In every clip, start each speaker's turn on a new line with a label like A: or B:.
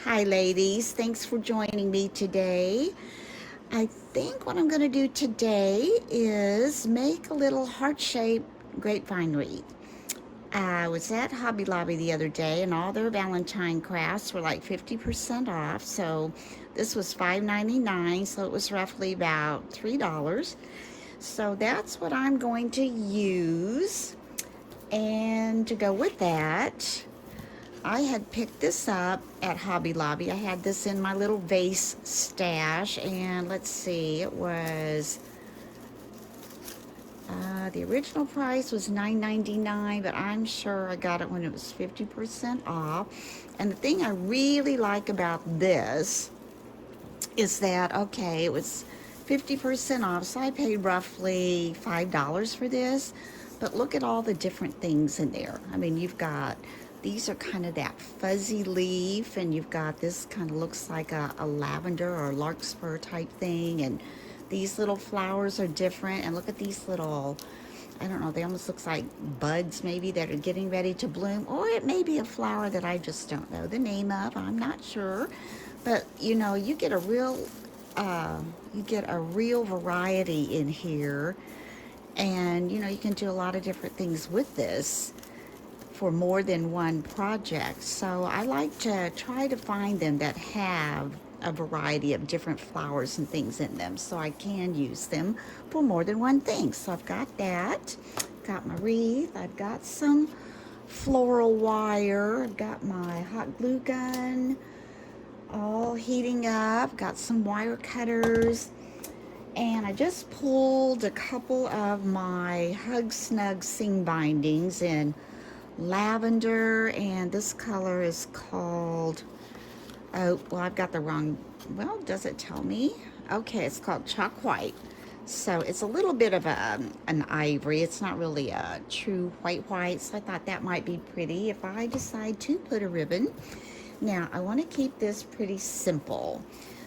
A: Hi ladies, thanks for joining me today. I think what I'm going to do today is make a little heart-shaped grapevine wreath. I was at Hobby Lobby the other day and all their Valentine crafts were like 50% off. So this was $5.99, so it was roughly about $3. So that's what I'm going to use. And to go with that, I had picked this up at Hobby Lobby. I had this in my little vase stash, and let's see, it was the original price was $9.99, but I'm sure I got it when it was 50% off. And the thing I really like about this is that, okay, it was 50% off, so I paid roughly $5 for this, but look at all the different things in there. I mean, you've got, these are kind of that fuzzy leaf, and you've got this kind of looks like a lavender or larkspur type thing, and these little flowers are different, and look at these little, I don't know, they almost looks like buds maybe that are getting ready to bloom, or it may be a flower that I just don't know the name of, I'm not sure. But you know, you get a real variety in here, and you know, you can do a lot of different things with this for more than one project. So I like to try to find them that have a variety of different flowers and things in them, so I can use them for more than one thing. So I've got that, got my wreath, I've got some floral wire, I've got my hot glue gun all heating up, got some wire cutters, and I just pulled a couple of my Hug Snug seam bindings in lavender, and this color is called, oh, well, I've got the wrong, well, does it tell me? Okay, it's called Chalk White. So it's a little bit of an ivory. It's not really a true white, so I thought that might be pretty if I decide to put a ribbon. Now, I want to keep this pretty simple.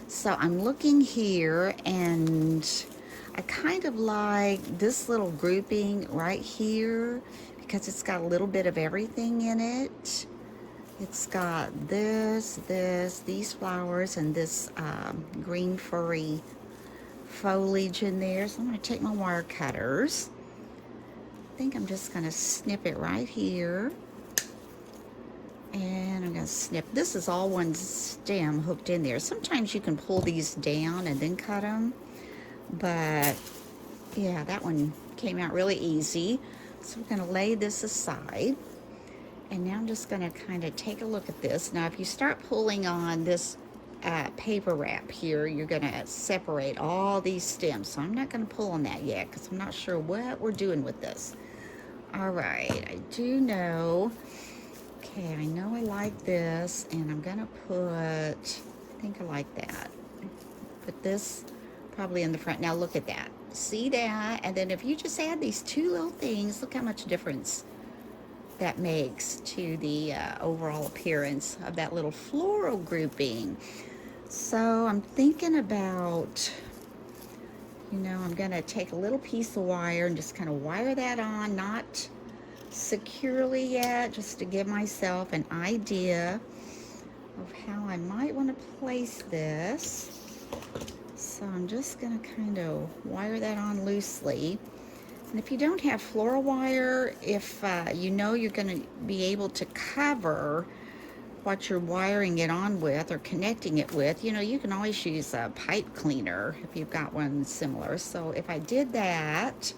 A: So I'm looking here, and I kind of like this little grouping right here because it's got a little bit of everything in it. It's got these flowers, and this green furry foliage in there. So I'm going to take my wire cutters. I think I'm just going to snip it right here. And I'm going to snip. This is all one stem hooked in there. Sometimes you can pull these down and then cut them. But yeah, that one came out really easy. So we're going to lay this aside. And now I'm just going to kind of take a look at this. Now, if you start pulling on this paper wrap here, you're going to separate all these stems. So I'm not going to pull on that yet because I'm not sure what we're doing with this. All right, I do know. Okay, I know I like this, and I'm gonna put, I think I like that. Put this probably in the front. Now look at that. See that? And then if you just add these two little things, look how much difference that makes to the overall appearance of that little floral grouping. So I'm thinking about, you know, I'm gonna take a little piece of wire and just kind of wire that on, not securely yet, just to give myself an idea of how I might want to place this. So I'm just going to kind of wire that on loosely. And if you don't have floral wire, if you know you're going to be able to cover what you're wiring it on with or connecting it with, you know, you can always use a pipe cleaner if you've got one similar. So if I did that,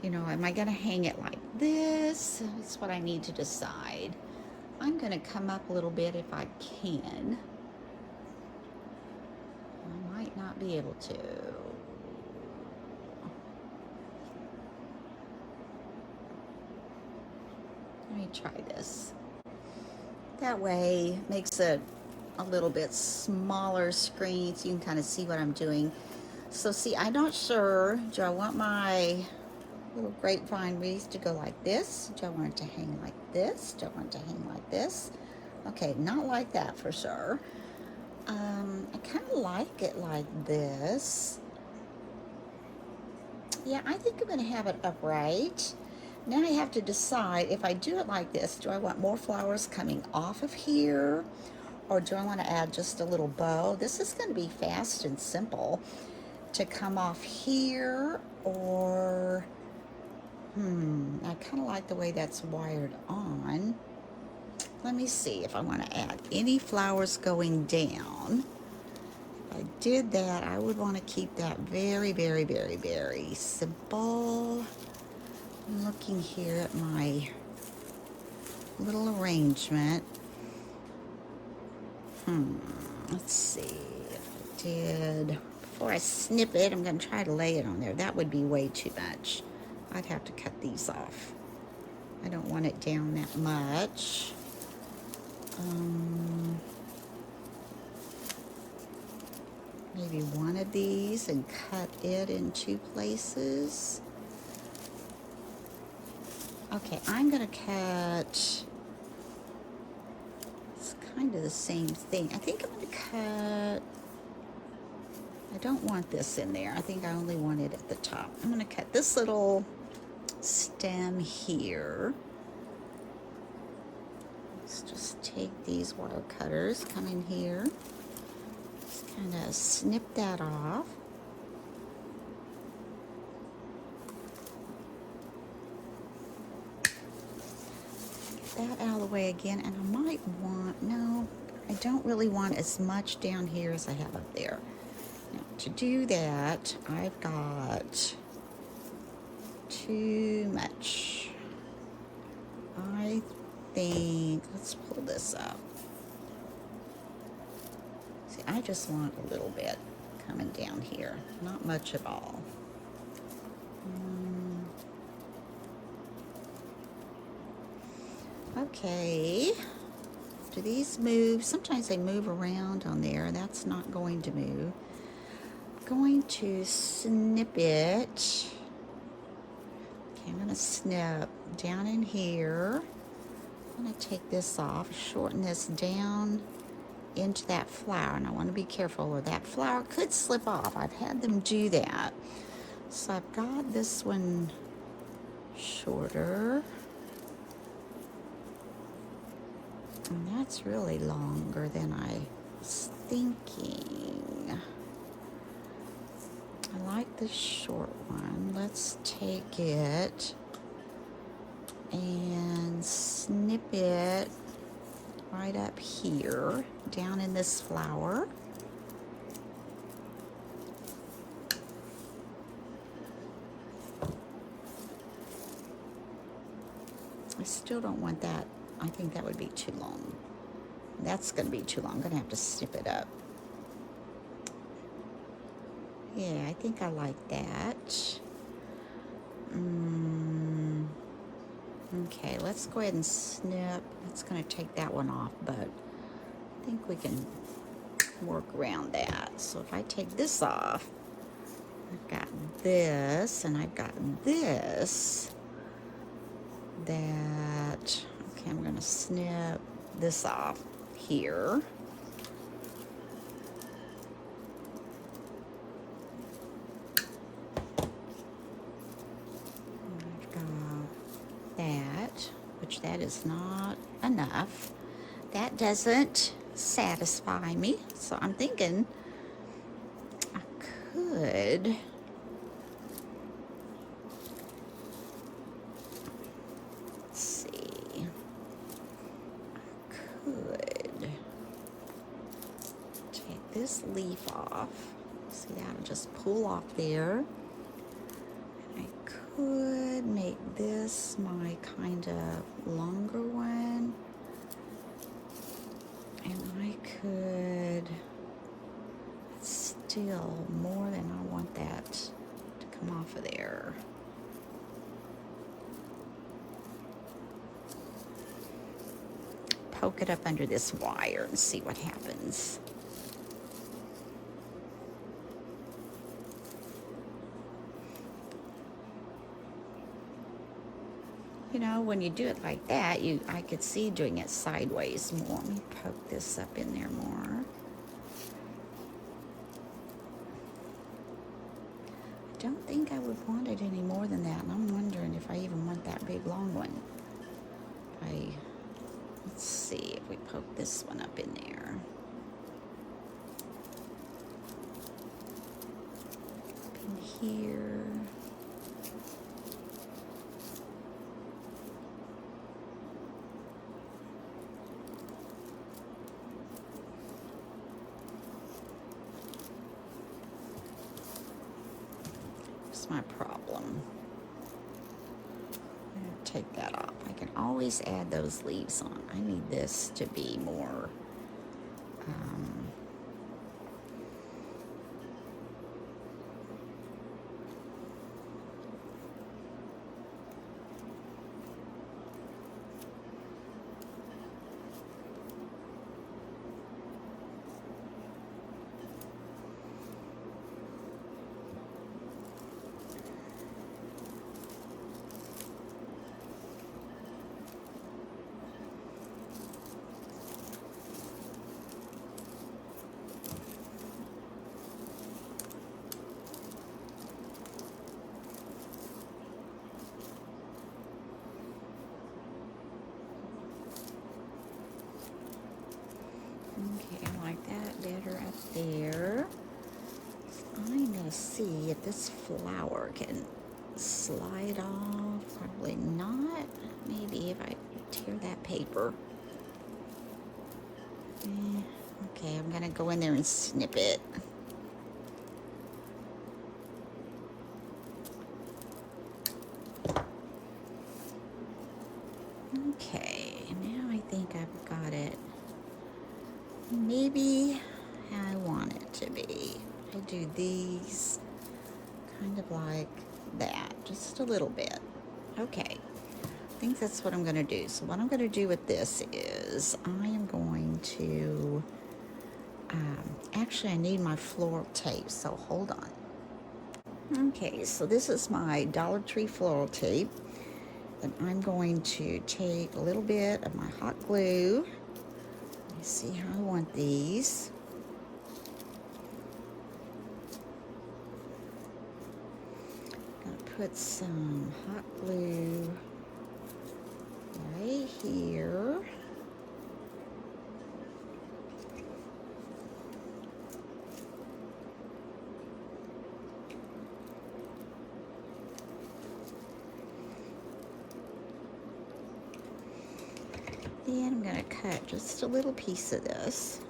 A: you know, am I going to hang it like this? That's what I need to decide. I'm going to come up a little bit if I can. I might not be able to. Let me try this. That way makes it a little bit smaller screen so you can kind of see what I'm doing. So see, I'm not sure. Do I want my little grapevine wreath to go like this? Do I want it to hang like this? Do I want it to hang like this? Okay, not like that for sure. I kind of like it like this. Yeah, I think I'm going to have it upright. Now I have to decide if I do it like this, do I want more flowers coming off of here? Or do I want to add just a little bow? This is going to be fast and simple to come off here, or I kind of like the way that's wired on. Let me see if I want to add any flowers going down. If I did that, I would want to keep that very, very, very, very simple. I'm looking here at my little arrangement. Let's see if I did. Before I snip it, I'm going to try to lay it on there. That would be way too much. I'd have to cut these off. I don't want it down that much. Maybe one of these and cut it in 2 places. Okay, I'm going to cut, it's kind of the same thing. I think I'm going to cut, I don't want this in there. I think I only want it at the top. I'm going to cut this little stem here. Let's just take these wire cutters, come in here, just kind of snip that off. Get that out of the way again, and I might want, no, I don't really want as much down here as I have up there. Now, to do that, I've got too much. I think, let's pull this up. See, I just want a little bit coming down here, not much at all. Okay, do these move? Sometimes they move around on there. That's not going to move. I'm going to snip it. Okay, I'm going to snip down in here. I'm going to take this off, shorten this down into that flower, and I want to be careful, or that flower could slip off. I've had them do that. So I've got this one shorter. And that's really longer than I was thinking. I like the short one. Let's take it and snip it right up here, down in this flower. I still don't want that. I think that would be too long. That's going to be too long. I'm going to have to snip it up. Yeah, I think I like that. Okay, let's go ahead and snip. It's going to take that one off, but I think we can work around that. So if I take this off, I've got this, and I've got this. That, okay, I'm going to snip this off here. I've got that, which that is not enough. That doesn't satisfy me, so I'm thinking I could this leaf off. See, that'll just pull off there. I could make this my kind of longer one. And I could still, more than I want that to come off of there. Poke it up under this wire and see what happens. You know, when you do it like that, I could see doing it sideways more. Let me poke this up in there more. I don't think I would want it any more than that, and I'm wondering if I even want that big long one. Let's Let's see if we poke this one up in there. Up in here. What's my problem? Take that off. I can always add those leaves on. I need this to be more okay, I like that better up there. I'm gonna see if this flower can slide off. Probably not. Maybe if I tear that paper. Okay, I'm gonna go in there and snip it. Okay, now I think I've got it. Maybe how I want it to be. I do these kind of like that, just a little bit. Okay, I think that's what I'm gonna do. So what I'm gonna do with this is I am going to, actually I need my floral tape, so hold on. Okay, so this is my Dollar Tree floral tape. And I'm going to take a little bit of my hot glue. Let me see how I want these. I'm gonna put some hot glue right here. Then I'm going to cut just a little piece of this.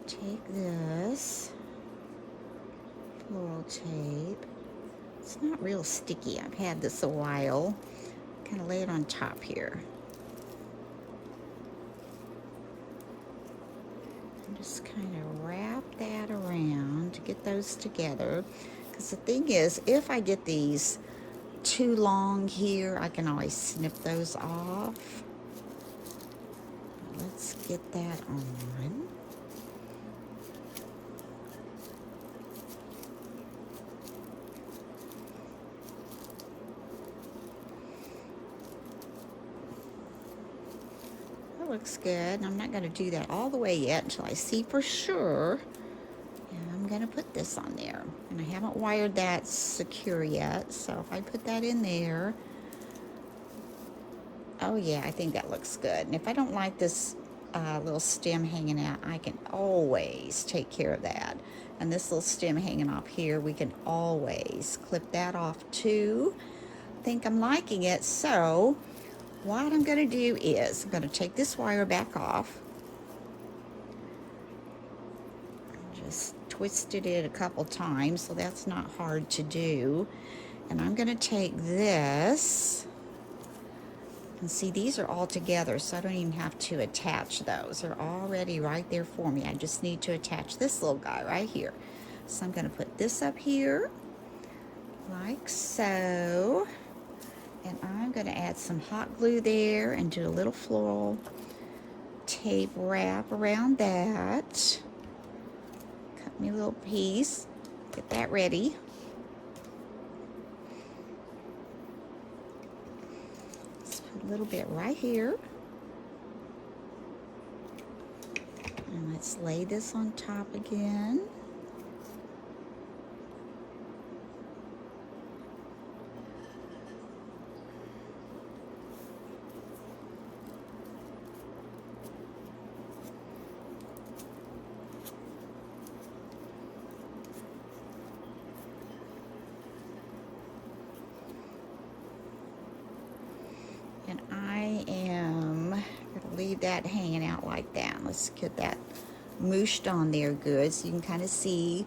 A: Take this floral tape. It's not real sticky. I've had this a while. Kind of lay it on top here. And just kind of wrap that around to get those together. Because the thing is, if I get these too long here, I can always snip those off. Let's get that on. That looks good. I'm not going to do that all the way yet until I see for sure. And I'm going to put this on there. And I haven't wired that secure yet, so if I put that in there, oh yeah, I think that looks good. And if I don't like this little stem hanging out, I can always take care of that. And this little stem hanging off here, we can always clip that off too. I think I'm liking it, so what I'm going to do is I'm going to take this wire back off. Just twisted it a couple times, so that's not hard to do. And I'm going to take this. And see, these are all together, so I don't even have to attach those. They're already right there for me. I just need to attach this little guy right here. So I'm going to put this up here, like so. And I'm going to add some hot glue there and do a little floral tape wrap around that. Cut me a little piece. Get that ready. A little bit right here, and let's lay this on top again. that hanging out like that. Let's get that mooshed on there good so you can kind of see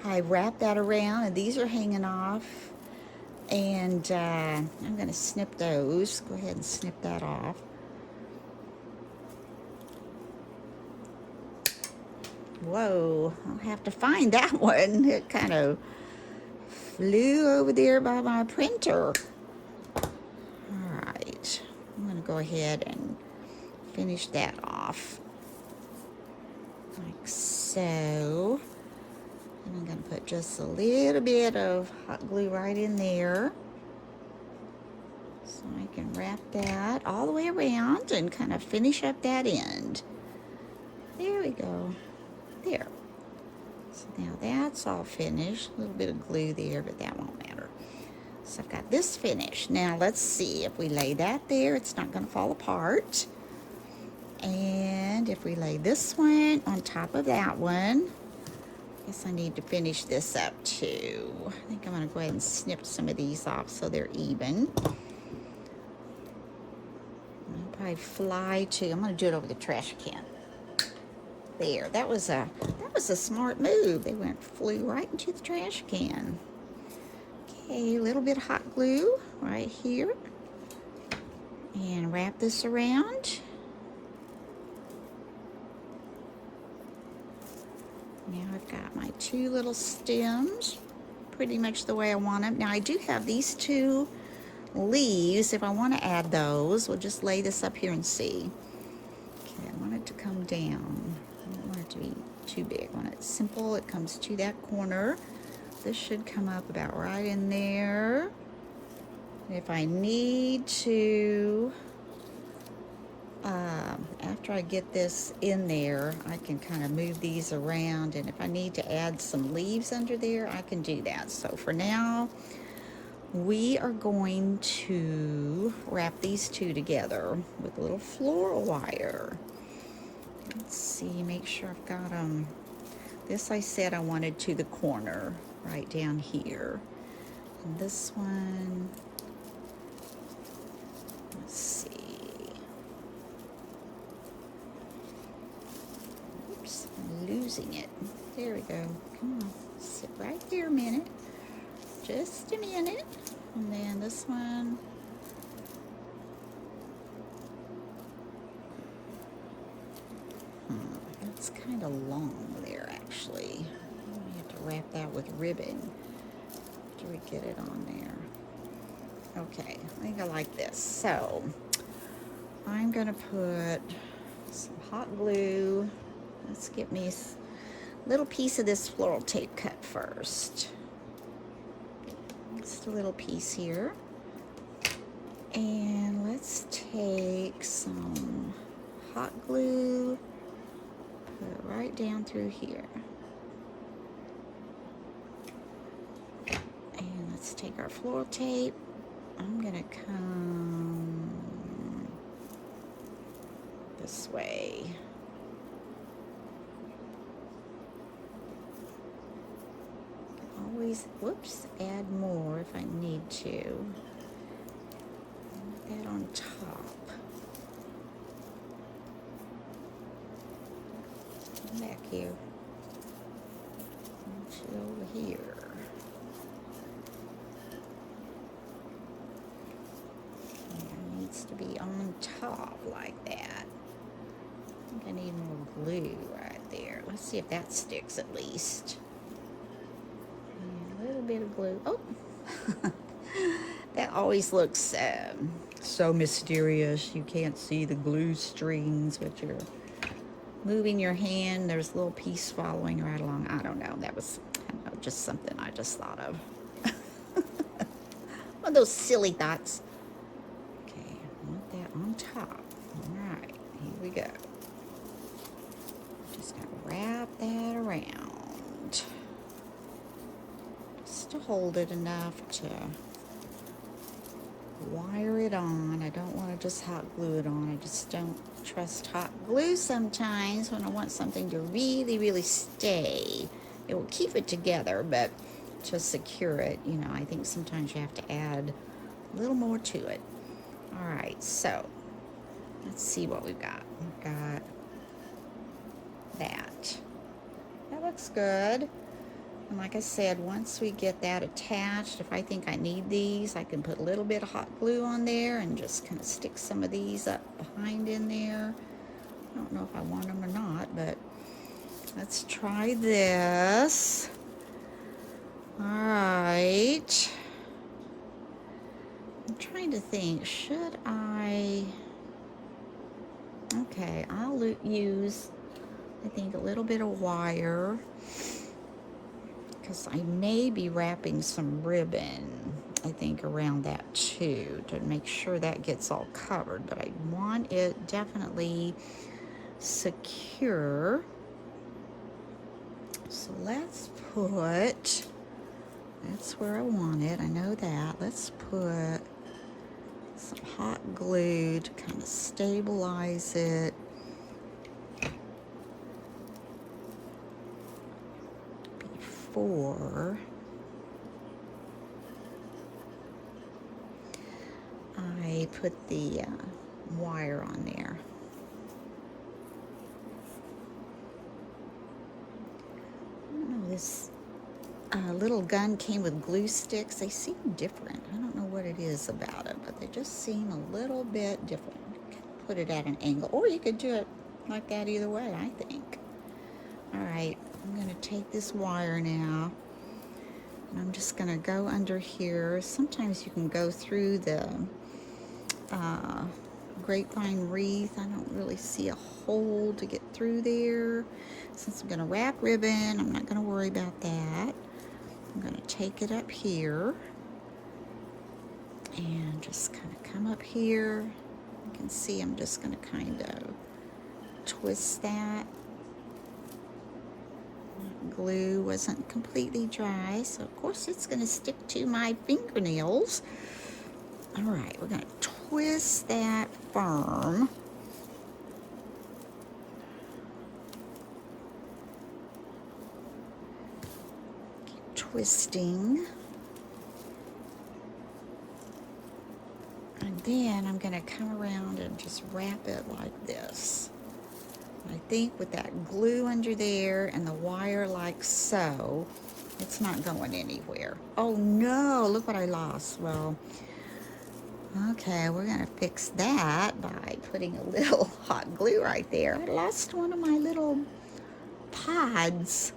A: how I wrap that around, and these are hanging off. And I'm going to snip those. Go ahead and snip that off. Whoa, I'll have to find that one. It kind of flew over there by my printer. All right, I'm going to go ahead and finish that off like so. And I'm going to put just a little bit of hot glue right in there. So I can wrap that all the way around and kind of finish up that end. There we go. There. So now that's all finished. A little bit of glue there, but that won't matter. So I've got this finished. Now let's see. If we lay that there, it's not going to fall apart. And if we lay this one on top of that one, I guess I need to finish this up too. I think I'm going to go ahead and snip some of these off so they're even. I'll probably fly to. I'm going to do it over the trash can. There, that was a smart move. They flew right into the trash can. Okay, a little bit of hot glue right here, and wrap this around. Now I've got my two little stems, pretty much the way I want them. Now I do have these two leaves. If I want to add those, we'll just lay this up here and see. Okay, I want it to come down. I don't want it to be too big. When it's simple, it comes to that corner. This should come up about right in there. If I need to, after I get this in there, I can kind of move these around, and if I need to add some leaves under there, I can do that. So for now, we are going to wrap these two together with a little floral wire. Let's see, make sure I've got them. This I said I wanted to the corner, right down here. And this one, let's see. Oops, I'm losing it. There we go. Come on, sit right there a minute. Just a minute. And then this one. It's kind of long there, actually. We have to wrap that with ribbon after we get it on there. Okay, I think I like this. So I'm going to put some hot glue. Let's get me a little piece of this floral tape cut first. Just a little piece here. And let's take some hot glue. Put it right down through here. And let's take our floral tape. I'm going to come this way. Always, whoops, add more if I need to. Put that on top. Back here. Put it over here. And it needs to be on top like that. I think I need more glue right there. Let's see if that sticks at least. And a little bit of glue. Oh! That always looks so mysterious. You can't see the glue strings, but you're moving your hand, there's a little piece following right along. I don't know. That was, I don't know, just something I just thought of. One of those silly thoughts. Okay, I want that on top. All right, here we go. Just gonna wrap that around. Just to hold it enough to wire it on. I don't want to just hot glue it on. I just don't trust hot glue sometimes when I want something to really, really stay. It will keep it together, but to secure it, you know, I think sometimes you have to add a little more to it. All right, so Let's see what we've got. We've got that. That looks good. And like I said, once we get that attached, if I think I need these, I can put a little bit of hot glue on there and just kind of stick some of these up behind in there. I don't know if I want them or not, but let's try this. All right. I'm trying to think, should I... Okay, I'll use, I think, a little bit of wire, because I may be wrapping some ribbon, I think, around that too, to make sure that gets all covered. But I want it definitely secure. So let's put, that's where I want it, I know that. Let's put some hot glue to kind of stabilize it. Before I put the wire on there. I don't know, this little gun came with glue sticks. They seem different. I don't know what it is about it, but they just seem a little bit different. Put it at an angle, or you could do it like that either way, I think. All right, I'm going to take this wire now, and I'm just going to go under here. Sometimes you can go through the grapevine wreath. I don't really see a hole to get through there. Since I'm going to wrap ribbon, I'm not going to worry about that. I'm going to take it up here and just kind of come up here. You can see I'm just going to kind of twist that. Glue wasn't completely dry, so of course it's going to stick to my fingernails. All right, we're going to twist that firm. Keep twisting. And then I'm going to come around and just wrap it like this. I think with that glue under there and the wire like so, it's not going anywhere. Oh no, look what I lost. Well, okay, we're gonna fix that by putting a little hot glue right there. I lost one of my little pods.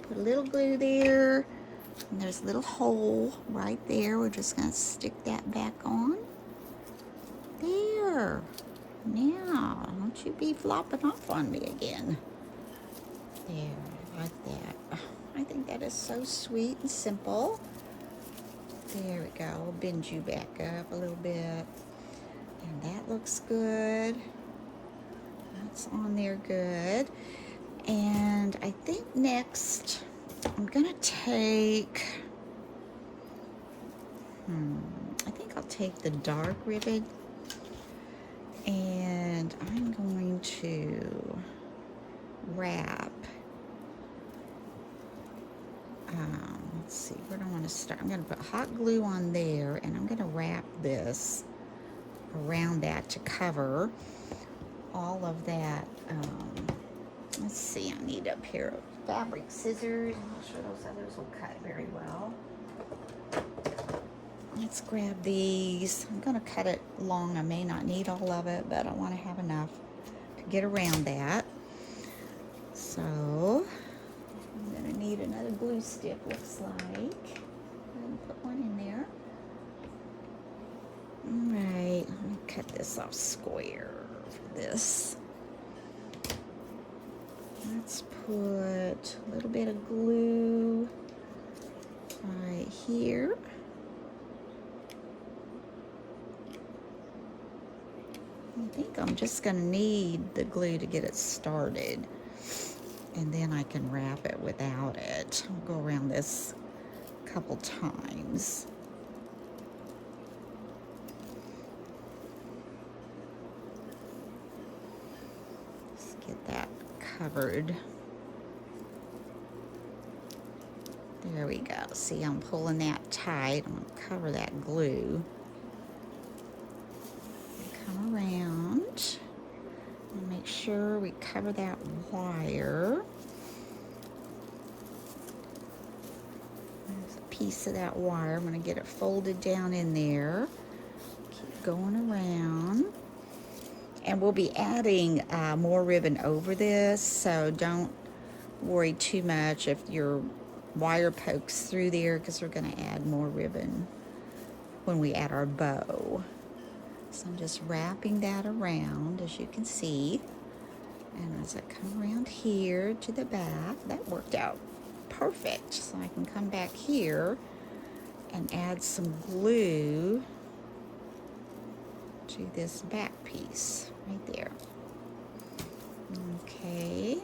A: Put a little glue there, and there's a little hole right there. We're just gonna stick that back on. There. Now, don't you be flopping off on me again. There, like that. I think that is so sweet and simple. There we go. I'll bend you back up a little bit. And that looks good. That's on there good. And I think next I'm gonna take, I think I'll take the dark ribbon, and I'm going to wrap, let's see, where do I want to start? I'm going to put hot glue on there, and I'm going to wrap this around that to cover all of that. Let's see, I need a pair of fabric scissors. I'm not sure those others will cut very well. Let's grab these. I'm going to cut it long. I may not need all of it, but I want to have enough to get around that. So I'm going to need another glue stick, looks like. I'm going to put one in there. All right, let me cut this off square for this. Let's put a little bit of glue right here. I think I'm just going to need the glue to get it started, and then I can wrap it without it. I'll go around this a couple times. Let's get that covered. There we go. See, I'm pulling that tight. I'm going to cover that glue. Come around. sure we cover that wire. There's a piece of that wire. I'm going to get it folded down in there. Keep going around. And we'll be adding more ribbon over this, so don't worry too much if your wire pokes through there, because we're going to add more ribbon when we add our bow. So I'm just wrapping that around, as you can see. And as I come around here to the back, that worked out perfect. So I can come back here and add some glue to this back piece right there. Okay,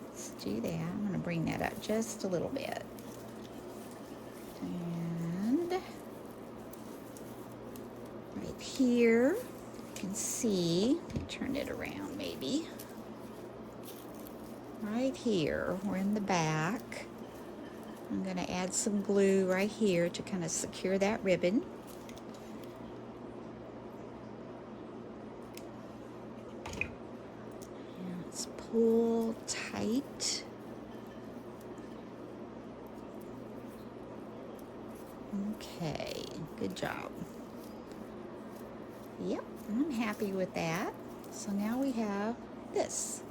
A: let's do that. I'm going to bring that up just a little bit. And right here, you can see, turn it around maybe. Right here, we're in the back. I'm going to add some glue right here to kind of secure that ribbon. And let's pull tight. Okay, good job. Yep, I'm happy with that. So now we have this.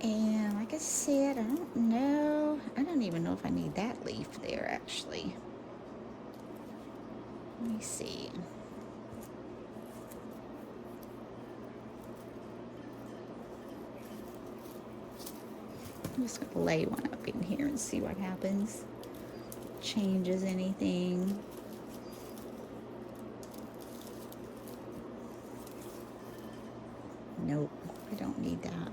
A: And like I said, I don't even know if I need that leaf there actually. Let me see. I'm just going to lay one up in here and see what happens. Changes anything. Nope, I don't need that.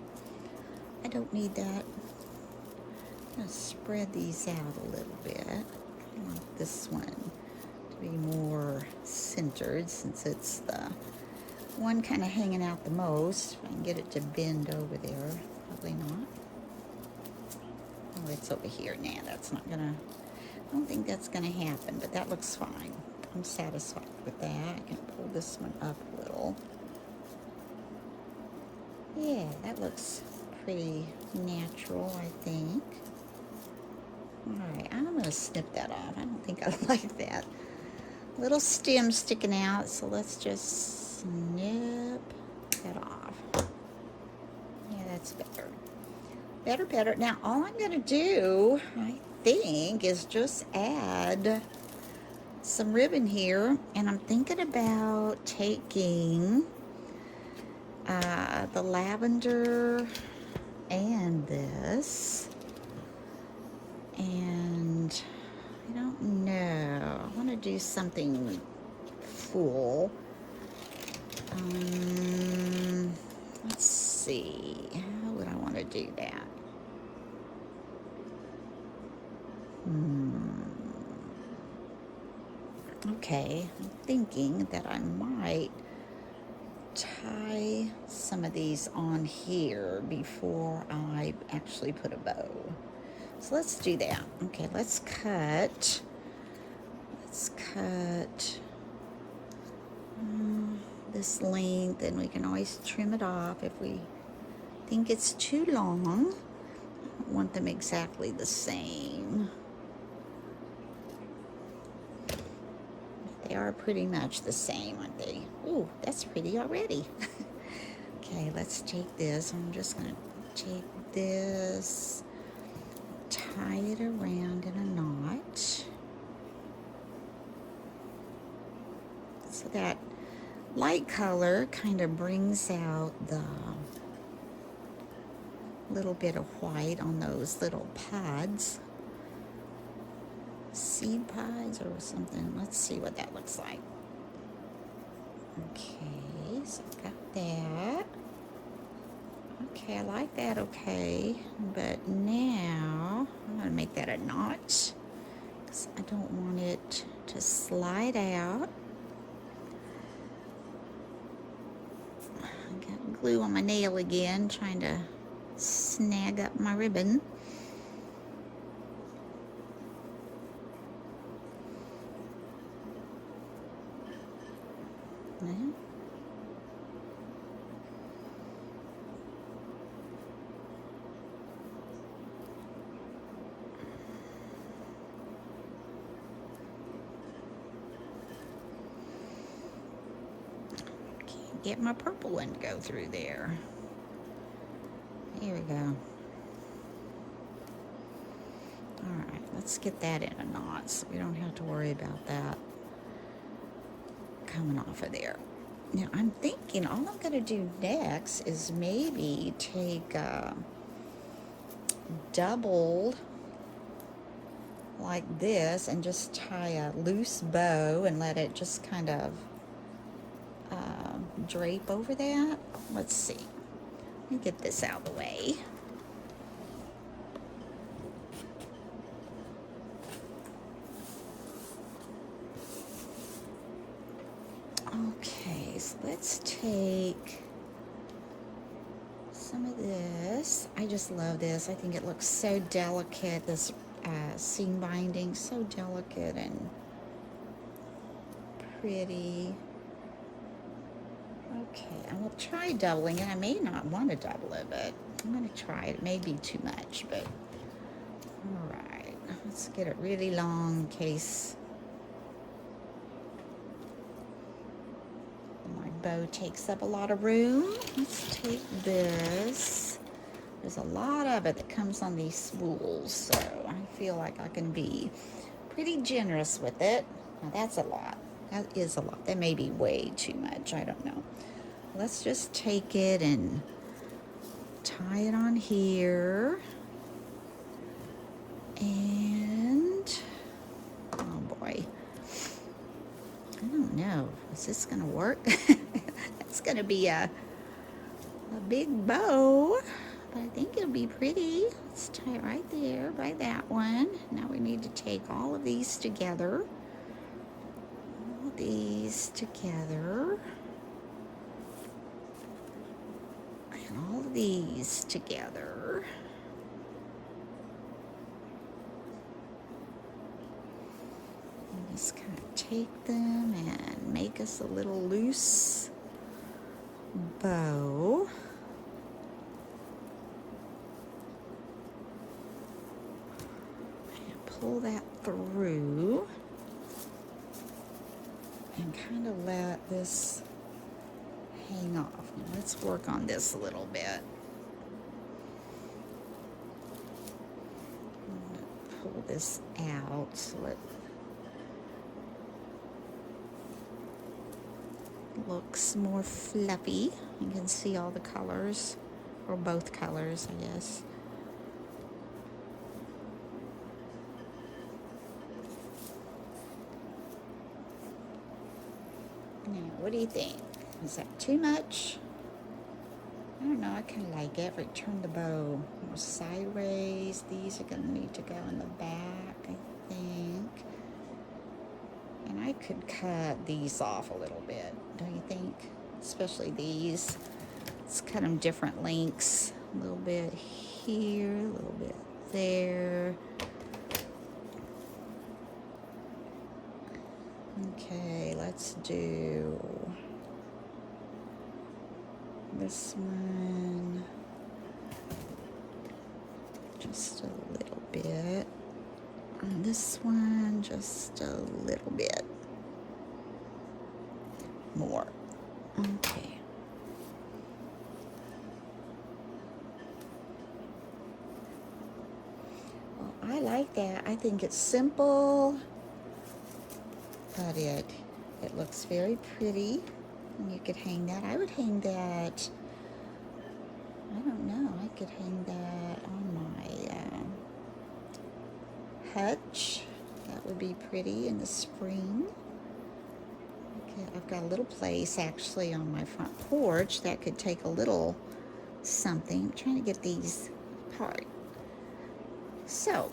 A: I don't need that. I'm going to spread these out a little bit. I want this one to be more centered, since it's the one kind of hanging out the most. If I can get it to bend over there. Probably not. Oh, it's over here. Nah, that's not gonna, I don't think that's gonna happen, but that looks fine. I'm satisfied with that. I can pull this one up a little. Yeah, that looks pretty natural, I think. Alright, I'm gonna snip that off. I don't think I like that little stem sticking out, so let's just snip that off. Yeah, that's better. Better. Now, all I'm going to do, I think, is just add some ribbon here. And I'm thinking about taking the lavender and this. And I don't know. I want to do something full. Let's see. How would I want to do that? Okay, I'm thinking that I might tie some of these on here before I actually put a bow. So let's do that. Okay, let's cut this length, and we can always trim it off if we think it's too long. I don't want them exactly the same. They are pretty much the same, aren't they? Ooh, that's pretty already. Okay, let's take this. I'm just going to take this, tie it around in a knot. So that light color kind of brings out the little bit of white on those little pods. Seed pods or something. Let's see what that looks like. Okay, so I've got that. Okay, I like that, okay. But now I'm going to make that a knot because I don't want it to slide out. I got glue on my nail again, trying to snag up my ribbon. get my purple one to go through there. Here we go. Alright, let's get that in a knot so we don't have to worry about that coming off of there. Now I'm thinking all I'm going to do next is maybe take doubled like this and just tie a loose bow and let it just kind of drape over that. Let's see. Let me get this out of the way. Okay, so let's take some of this. I just love this. I think it looks so delicate, this seam binding, so delicate and pretty. Okay, I will try doubling it. I may not want to double it, but I'm going to try it. It may be too much, but all right. Let's get it really long in case my bow takes up a lot of room. Let's take this. There's a lot of it that comes on these spools, so I feel like I can be pretty generous with it. Now that's a lot. That is a lot. That may be way too much. I don't know. Let's just take it and tie it on here. And, oh boy. I don't know. Is this going to work? It's going to be a big bow. But I think it'll be pretty. Let's tie it right there by that one. Now we need to take all of these together. All of these together. And all of these together. And just kind of take them and make us a little loose bow. Pull that through and kind of let this hang off. Now let's work on this a little bit. I'm going to pull this out so it looks more fluffy. You can see all the colors, or both colors, I guess. Now, what do you think? Is that too much? I don't know. I kind of like it. Return the bow more sideways. These are going to need to go in the back, I think. And I could cut these off a little bit, don't you think? Especially these. Let's cut them different lengths. A little bit here, a little bit there. Okay, let's do this one just a little bit, and this one just a little bit more. Okay. Well, I like that. I think it's simple, but it looks very pretty, and you could hang that. I would hang that, I don't know, I could hang that on my hutch. That would be pretty in the spring. Okay, I've got a little place actually on my front porch that could take a little something. I'm trying to get these apart. So,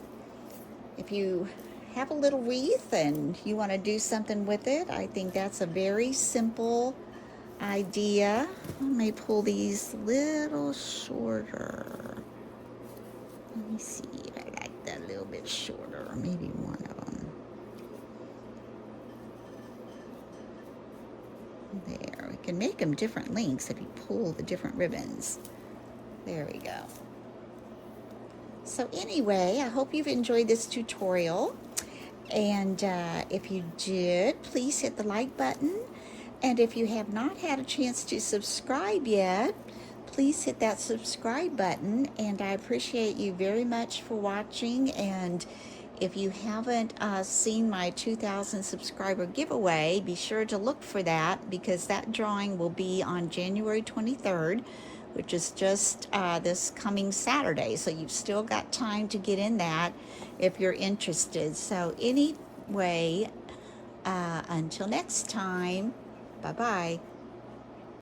A: if you have a little wreath and you want to do something with it, I think that's a very simple idea. I may pull these a little shorter. Let me see if I like that a little bit shorter, or maybe one of them. There, we can make them different lengths if you pull the different ribbons. There we go. So anyway, I hope you've enjoyed this tutorial. And if you did, please hit the like button And if you have not had a chance to subscribe yet, please hit that subscribe button. And I appreciate you very much for watching. And if you haven't seen my 2,000 subscriber giveaway, be sure to look for that, because that drawing will be on January 23rd, which is just this coming Saturday. So you've still got time to get in that if you're interested. So anyway, until next time, bye bye.